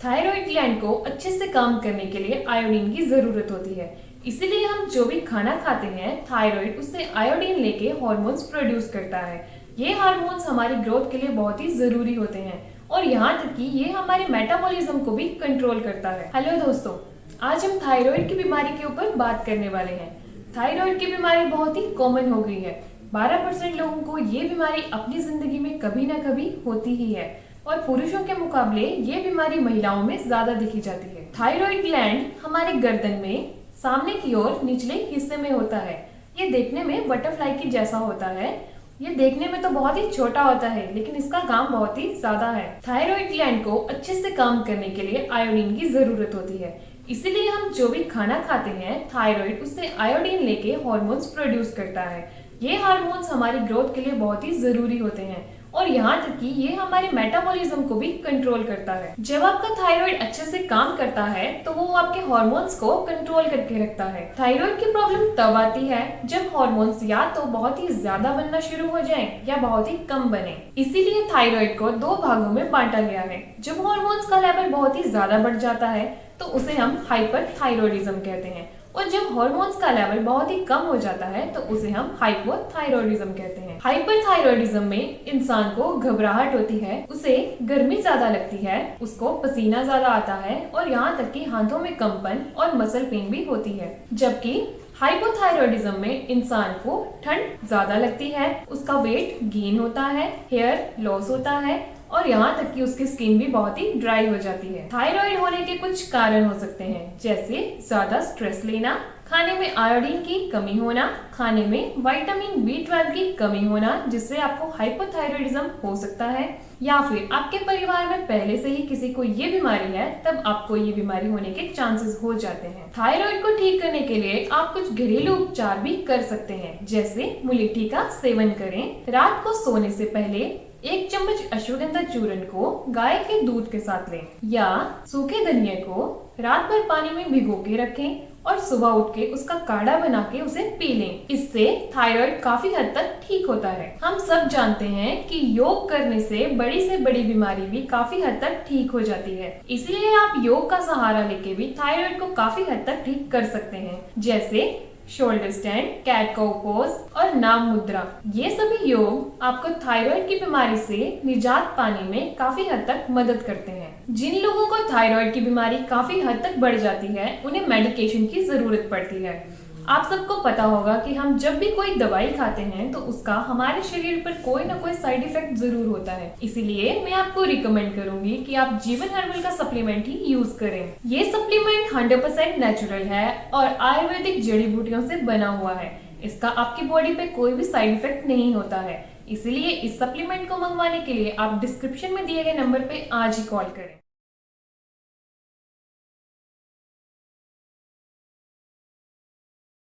Thyroid gland को अच्छे से काम करने के लिए आयोडीन की जरूरत होती है। इसीलिए हम जो भी खाना खाते हैं, थायराइड उससे आयोडीन लेके हार्मोन्स प्रोड्यूस करता है। ये हार्मोन्स हमारी ग्रोथ के लिए बहुत ही जरूरी होते हैं और यहाँ तक कि ये हमारे मेटाबॉलिज्म को भी कंट्रोल करता है। हेलो दोस्तों, आज हम थायराइड की बीमारी के ऊपर बात करने वाले हैं। थायराइड की बीमारी बहुत ही कॉमन हो गई है। 12% लोगों को ये बीमारी अपनी जिंदगी में कभी ना कभी होती ही है और पुरुषों के मुकाबले ये बीमारी महिलाओं में ज्यादा दिखी जाती है। थायराइड ग्लैंड हमारे गर्दन में सामने की ओर निचले हिस्से में होता है। ये देखने में बटरफ्लाई की जैसा होता है। ये देखने में तो बहुत ही छोटा होता है, लेकिन इसका काम बहुत ही ज्यादा है। थायराइड ग्लैंड को अच्छे से काम करने के लिए आयोडीन की जरूरत होती है। इसीलिए हम जो भी खाना खाते हैं, थायराइड उससे आयोडीन लेके हार्मोन्स प्रोड्यूस करता है। ये हार्मोन्स हमारी ग्रोथ के लिए बहुत ही जरूरी होते हैं और यहाँ तक कि ये हमारे मेटाबॉलिज्म को भी कंट्रोल करता है। जब आपका थायराइड अच्छे से काम करता है तो वो आपके हार्मोन्स को कंट्रोल करके रखता है। थायराइड की प्रॉब्लम तब आती है जब हार्मोन्स या तो बहुत ही ज्यादा बनना शुरू हो जाएं या बहुत ही कम बने। इसीलिए थायराइड को दो भागों में बांटा गया है। जब हार्मोन्स का लेवल बहुत ही ज्यादा बढ़ जाता है तो उसे हम हाइपरथायरॉयडिज्म कहते हैं और जब हार्मोन्स का लेवल बहुत ही कम हो जाता है तो उसे हम हाइपोथायरॉयडिज्म कहते हैं। हाइपरथायरॉयडिज्म में इंसान को घबराहट होती है, उसे गर्मी ज्यादा लगती है, उसको पसीना ज्यादा आता है और यहाँ तक कि हाथों में कंपन और मसल पेन भी होती है। जबकि हाइपोथायरॉयडिज्म में इंसान को ठंड ज्यादा लगती है, उसका वेट गेन होता है, हेयर लॉस होता है और यहाँ तक कि उसकी स्किन भी बहुत ही ड्राई हो जाती है। थायराइड होने के कुछ कारण हो सकते हैं, जैसे ज्यादा स्ट्रेस लेना, खाने में आयोडीन की कमी होना, खाने में विटामिन B12 की कमी होना जिससे आपको हाइपोथायरॉयडिज्म हो सकता है, या फिर आपके परिवार में पहले से ही किसी को ये बीमारी है तब आपको ये बीमारी होने के चांसेस हो जाते हैं। थायराइड को ठीक करने के लिए आप कुछ घरेलू उपचार भी कर सकते हैं, जैसे मुलेठी का सेवन करें। रात को सोने से पहले 1 चम्मच अश्वगंधा चूर्ण को गाय के दूध के साथ लें या सूखे धनिया को रात भर पानी में भिगो के रखें और सुबह उठ के उसका काढ़ा बना के उसे पी लें। इससे थायराइड काफी हद तक ठीक होता है। हम सब जानते हैं कि योग करने से बड़ी बीमारी भी काफी हद तक ठीक हो जाती है। इसलिए आप योग का सहारा लेके भी थायराइड को काफी हद तक ठीक कर सकते हैं, जैसे shoulder stand, cat cow pose और नाम मुद्रा। ये सभी योग आपको थायराइड की बीमारी से निजात पाने में काफी हद तक मदद करते हैं। जिन लोगों को थायराइड की बीमारी काफी हद तक बढ़ जाती है, उन्हें मेडिकेशन की जरूरत पड़ती है। आप सबको पता होगा कि हम जब भी कोई दवाई खाते हैं तो उसका हमारे शरीर पर कोई ना कोई साइड इफेक्ट जरूर होता है। इसीलिए मैं आपको रिकमेंड करूंगी कि आप जीवन हर्बल का सप्लीमेंट ही यूज करें। ये सप्लीमेंट 100% नेचुरल है और आयुर्वेदिक जड़ी बूटियों से बना हुआ है। इसका आपकी बॉडी पे कोई भी साइड इफेक्ट नहीं होता है। इसीलिए इस सप्लीमेंट को मंगवाने के लिए आप डिस्क्रिप्शन में दिए गए नंबर पे आज ही कॉल करें।